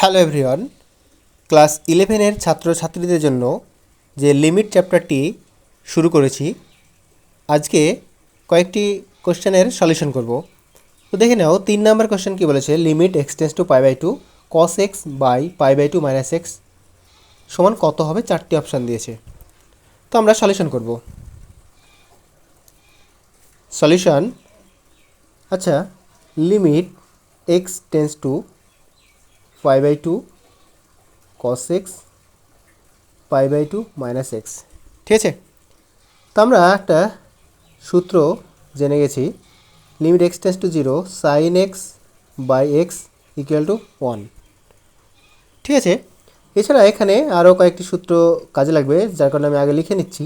Hello everyone, class 11-এর ছাত্রছাত্রীদের জন্য যে লিমিট চ্যাপ্টারটি শুরু করেছি, আজকে কয়েকটি কোশ্চেনের সলিউশন করব। তো দেখে নাও 3 নম্বর কোশ্চেন কী বলেছে, লিমিট এক্স টেন্স টু পাই/2 কস এক্স বাই পাই/2 মাইনাস এক্স সমান কত হবে, 4টি অপশান দিয়েছে। তো আমরা সলিউশন করব। সলিউশন, আচ্ছা, লিমিট এক্স টেন্স টু পাই/2 cos x পাই/2 মাইনাস এক্স, ঠিক আছে। তো আমরা একটা সূত্র জেনে গেছি, limit x tends to 0 sine x by x equal to 1, ঠিক আছে। এছাড়া এখানে আরও কয়েকটি সূত্র কাজে লাগবে, যার কারণে আমি আগে লিখে নিচ্ছি,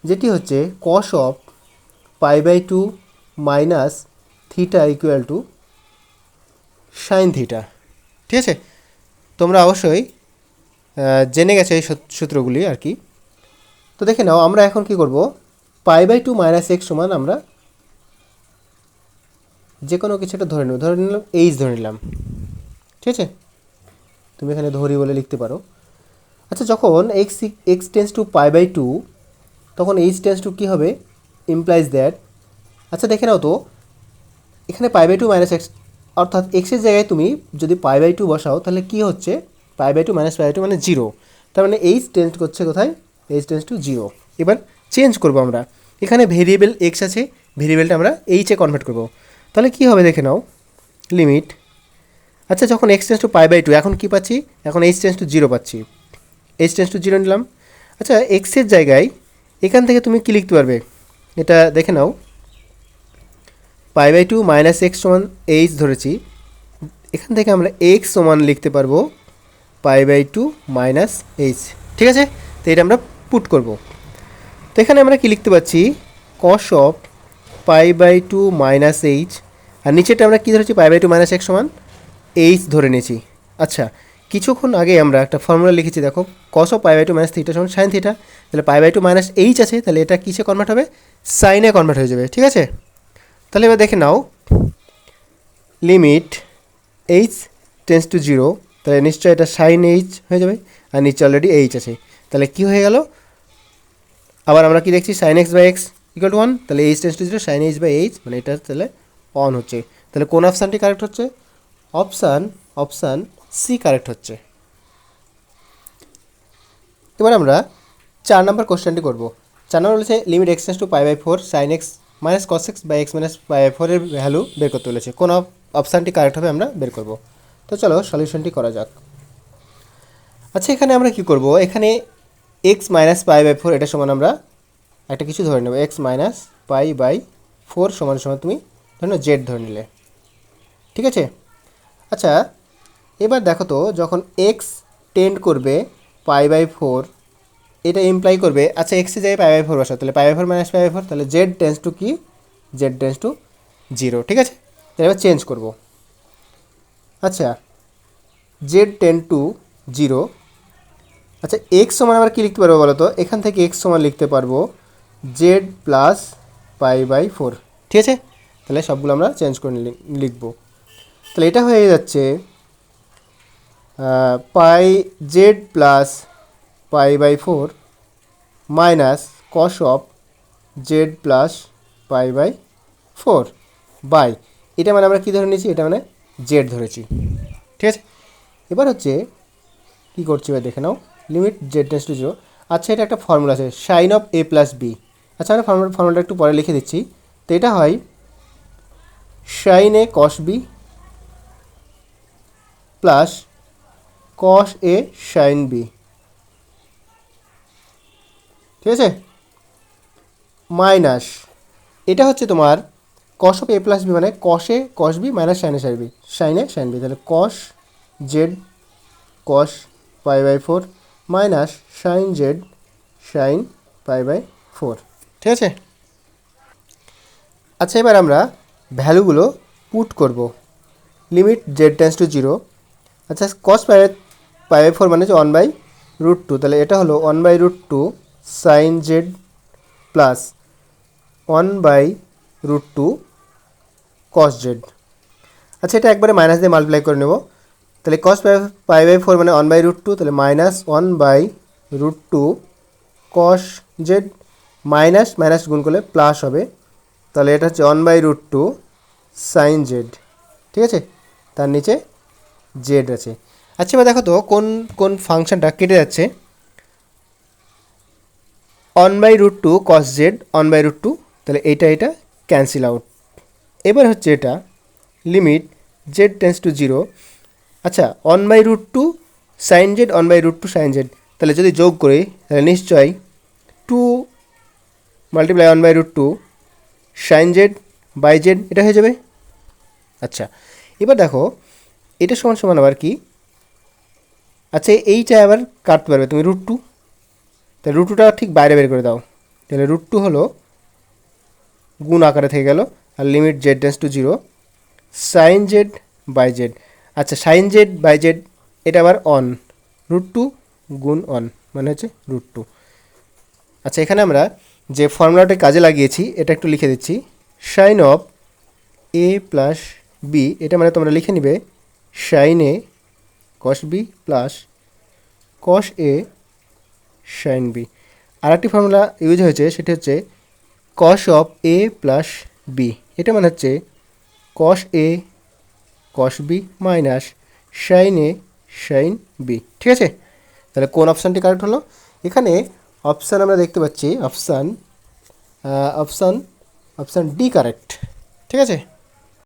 যেটি হচ্ছে কস অফ পাই/2 minus theta equal to sine theta, ঠিক আছে। তোমরা অবশ্যই জেনে গেছে এই সূত্রগুলি আর কি। তো দেখে নাও, আমরা এখন কি করব, পাই/2 মাইনাস এক্স সমান আমরা যে কোনো কিছু একটা ধরে নিলাম এইচ ধরে নিলাম, ঠিক আছে। তুমি এখানে ধরি বলে লিখতে পারো। আচ্ছা, যখন এক্স টেন্স টু পাই/2 তখন এইচ টেন্স টু কী হবে, ইমপ্লাইজ দ্যাট। আচ্ছা দেখে নাও তো, এখানে পাই/2 মাইনাস এক্স অর্থাৎ এক্সের জায়গায় তুমি যদি পাই/2 বসাও তাহলে কী হচ্ছে, পাই/2 মাইনাস পাই/2 মানে 0, তার মানে এইচ টেন্স করছে কোথায়, এইচ টেন্স টু 0। এবার চেঞ্জ করব আমরা, এখানে ভেরিয়েবল এক্স আছে, ভেরিয়েবলটা আমরা এইচে কনভার্ট করব। তাহলে কী হবে দেখে নাও, লিমিট, আচ্ছা যখন এক্স টেন্স টু পাই/2 এখন কী পাচ্ছি, এখন এইচ টেন্স টু 0 পাচ্ছি, এইচ টেন্স টু 0 নিলাম। আচ্ছা, এক্সের জায়গায় এখান থেকে তুমি কী লিখতে পারবে, এটা দেখে নাও, পাই/2 মাইনাস এক্স সমান এইচ ধরেছি, এখান থেকে আমরা এক্স সমান লিখতে পারবো পাই/2 মাইনাস এইচ, ঠিক আছে। তো এটা আমরা পুট করব। তো এখানে আমরা কি লিখতে পাচ্ছি, কস অফ পাই/2 মাইনাস এইচ, আর নিচেটা আমরা কী ধরেছি, পাই/2 মাইনাস এক্স সমান এইচ ধরে নিয়েছি। আচ্ছা, কিছুক্ষণ আগে আমরা একটা ফর্মুলা লিখেছি, দেখো, কস অফ পাই/2 মাইনাস থিটা সমান সাইন থিটা, তাহলে পাই/2 মাইনাস এইচ আছে, তাহলে এটা কিসে কনভার্ট হবে, সাইনে কনভার্ট হয়ে যাবে, ঠিক আছে। তাহলে এবার দেখে নাও, লিমিট এইচ টেন্স টু 0, তাহলে নিশ্চয়ই এটা সাইন এইচ হয়ে যাবে, আর নিচে অলরেডি এইচ আছে, তাহলে কী হয়ে গেল, আবার আমরা কি দেখছি, sine x by x equal to 1, তাহলে h tends to 0 sine h by h, মানে এটা তাহলে অন হচ্ছে। তাহলে কোন অপশানটি কারেক্ট হচ্ছে, অপশান সি কারেক্ট হচ্ছে। এবার আমরা 4 নম্বর কোশ্চেনটি করব। 4 নম্বর বলেছে, লিমিট এক্স টেন্স টু পাই/4 sine x minus cos x by x minus পাই/4 এর ভ্যালু বের করতে বলেছে, কোন অপশানটি কারেক্ট হবে আমরা বের করব। তো চলো সলিউশনটি করা যাক। আচ্ছা, এখানে আমরা কি করব, এখানে এক্স মাইনাস পাই/4 এটা সমান আমরা একটা কিছু ধরে নেব, এক্স মাইনাস পাই/4 সমান সমান তুমি ধরে নাও জেড ধরে নিলে, ঠিক আছে। আচ্ছা, এবার দেখো তো, যখন এক্স টেন্ড করবে পাই/4, এটা ইমপ্লাই করবে, আচ্ছা এক্সের জায়গায় পাই/4 বসা, তাহলে পাই/4 মাইনাস পাই/4, তাহলে জেড টেন্স টু কি, জেড টেন্স টু 0, ঠিক আছে। তাহলে এবার চেঞ্জ করব। আচ্ছা, জেড টেন টু 0, আচ্ছা এক্স সমান আবার কী লিখতে পারবো বলো তো, এখান থেকে এক্স সমান লিখতে পারবো জেড প্লাস পাই/4, ঠিক আছে। তাহলে সবগুলো আমরা চেঞ্জ করে লিখব। তাহলে এটা হয়ে যাচ্ছে পাই জেড প্লাস পাই/4 minus cos of z plus পাই/4 বাই, এটা মানে আমরা কী ধরে নিয়েছি, এটা মানে জেড ধরেছি, ঠিক আছে। এবার হচ্ছে কী করছি, এবার দেখে নাও, লিমিট জেড টেন্স টু 0। আচ্ছা, এটা একটা ফর্মুলা আছে, sine of A plus b. আচ্ছা, আমরা ফর্মুলাটা একটু পরে লিখে দিচ্ছি। তো এটা হয় সাইন এ কস বি প্লাস কস এ সাইন বি, ঠিক আছে, মাইনাস এটা হচ্ছে তোমার cos of A plus B, মানে কস এ cos B minus sine A sine B, sine A sine B, তাহলে কস জেড কস পাই/4 মাইনাস সাইন জেড সাইন পাই/4, ঠিক আছে। আচ্ছা, এবার আমরা ভ্যালুগুলো পুট করব। লিমিট জেড টেন্স টু 0, আচ্ছা কস পাই/4 মানে হচ্ছে 1/√2, তাহলে এটা হলো 1/√2 সাইন জেড প্লাস 1/√2 কস জেড। আচ্ছা, এটা একবারে মাইনাস দিয়ে মাল্টিপ্লাই করে নেব, তাহলে কস পাই বাই ফোর মানে 1/√2, তাহলে -1/√2 কস জেড, মাইনাস মাইনাস গুণ করলে প্লাস হবে, তাহলে এটা হচ্ছে 1/√2 সাইন জেড। ঠিক আছে, তার নিচে জেড আছে। আচ্ছা এবার দেখো তো কোন কোন ফাংশনটা কেটে যাচ্ছে। 1/√2 কস জেড, 1/√2, তাহলে এটা ক্যান্সেল আউট। এবার হচ্ছে এটা লিমিট জেড টেন্স টু 0। আচ্ছা 1/√2 সাইন জেড, 1/√2 সাইন জেড, তাহলে যদি যোগ করি তাহলে নিশ্চয়ই 2 multiply 1/√2 sine z by z এটা হয়ে যাবে। আচ্ছা এবার দেখো এটা সমান সমান আবার কি, আচ্ছা এইটা আবার কাটতে পারবে তুমি √2, তাহলে √2টা ঠিক বাইরে বের করে দাও, তাহলে √2 হলো গুণ আকারে থেকে গেল, আর limit z tends to 0 sine z by z. আচ্ছা সাইন জেড বাই জেড এটা আবার অন, √2 গুণ অন মানে হচ্ছে √2। আচ্ছা এখানে আমরা যে ফর্মুলাটা কাজে লাগিয়েছি এটা একটু লিখে দিচ্ছি। Sine of A plus b, এটা মানে তোমরা লিখে নিবে সাইন এ কস বি প্লাস কস এ সাইন বি। আর একটি ফর্মুলা ইউজ হয়েছে সেটা হচ্ছে cos of A plus b, এটা মানে হচ্ছে cos A cos B minus sine a sine B. ঠিক আছে, তাহলে কোন অপশানটি কারেক্ট হলো? এখানে অপশান আমরা দেখতে পাচ্ছি অপশান অপশান ডি কারেক্ট। ঠিক আছে।